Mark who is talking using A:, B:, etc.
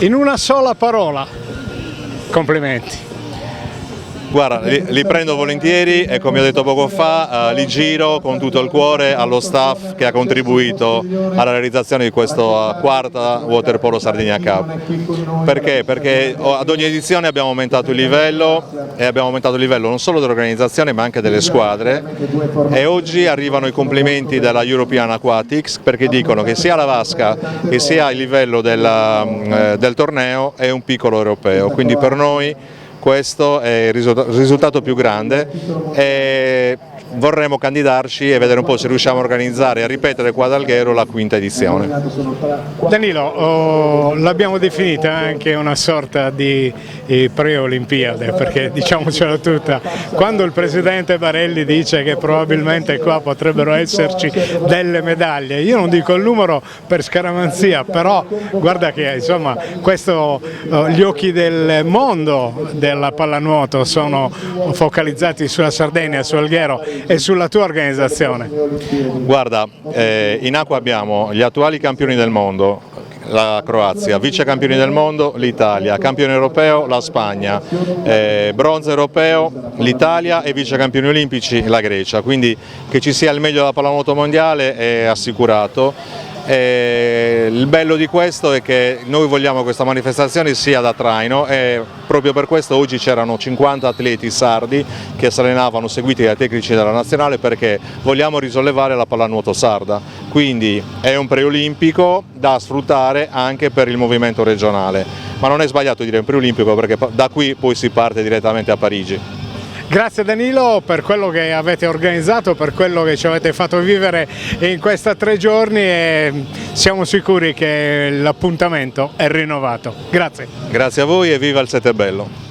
A: In una sola parola, complimenti.
B: Guarda, li prendo volentieri e come ho detto poco fa, li giro con tutto il cuore allo staff che ha contribuito alla realizzazione di questa quarta Waterpolo Sardinia Cup. Perché? Perché ad ogni edizione abbiamo aumentato il livello e abbiamo aumentato il livello non solo dell'organizzazione ma anche delle squadre, e oggi arrivano i complimenti della European Aquatics perché dicono che sia la vasca che sia il livello del torneo è un piccolo europeo, quindi per noi questo è il risultato più grande e vorremmo candidarci e vedere un po' se riusciamo a organizzare e a ripetere qua ad Alghero la quinta edizione.
A: Danilo, l'abbiamo definita anche una sorta di pre-Olimpiade, perché diciamocela tutta, quando il presidente Barelli dice che probabilmente qua potrebbero esserci delle medaglie, io non dico il numero per scaramanzia, però guarda che insomma gli occhi del mondo della pallanuoto sono focalizzati sulla Sardegna, su Alghero e sulla tua organizzazione.
B: Guarda, in acqua abbiamo gli attuali campioni del mondo, la Croazia, vice campioni del mondo l'Italia, campione europeo la Spagna, bronzo europeo l'Italia e vice campioni olimpici la Grecia, quindi che ci sia il meglio della pallanuoto mondiale è assicurato. Il bello di questo è che noi vogliamo che questa manifestazione sia da traino e proprio per questo oggi c'erano 50 atleti sardi che si allenavano seguiti dai tecnici della nazionale perché vogliamo risollevare la pallanuoto sarda, quindi è un preolimpico da sfruttare anche per il movimento regionale, ma non è sbagliato dire un preolimpico perché da qui poi si parte direttamente a Parigi.
A: Grazie Danilo per quello che avete organizzato, per quello che ci avete fatto vivere in questi 3 giorni e siamo sicuri che l'appuntamento è rinnovato. Grazie.
B: Grazie a voi e viva il Sette Bello.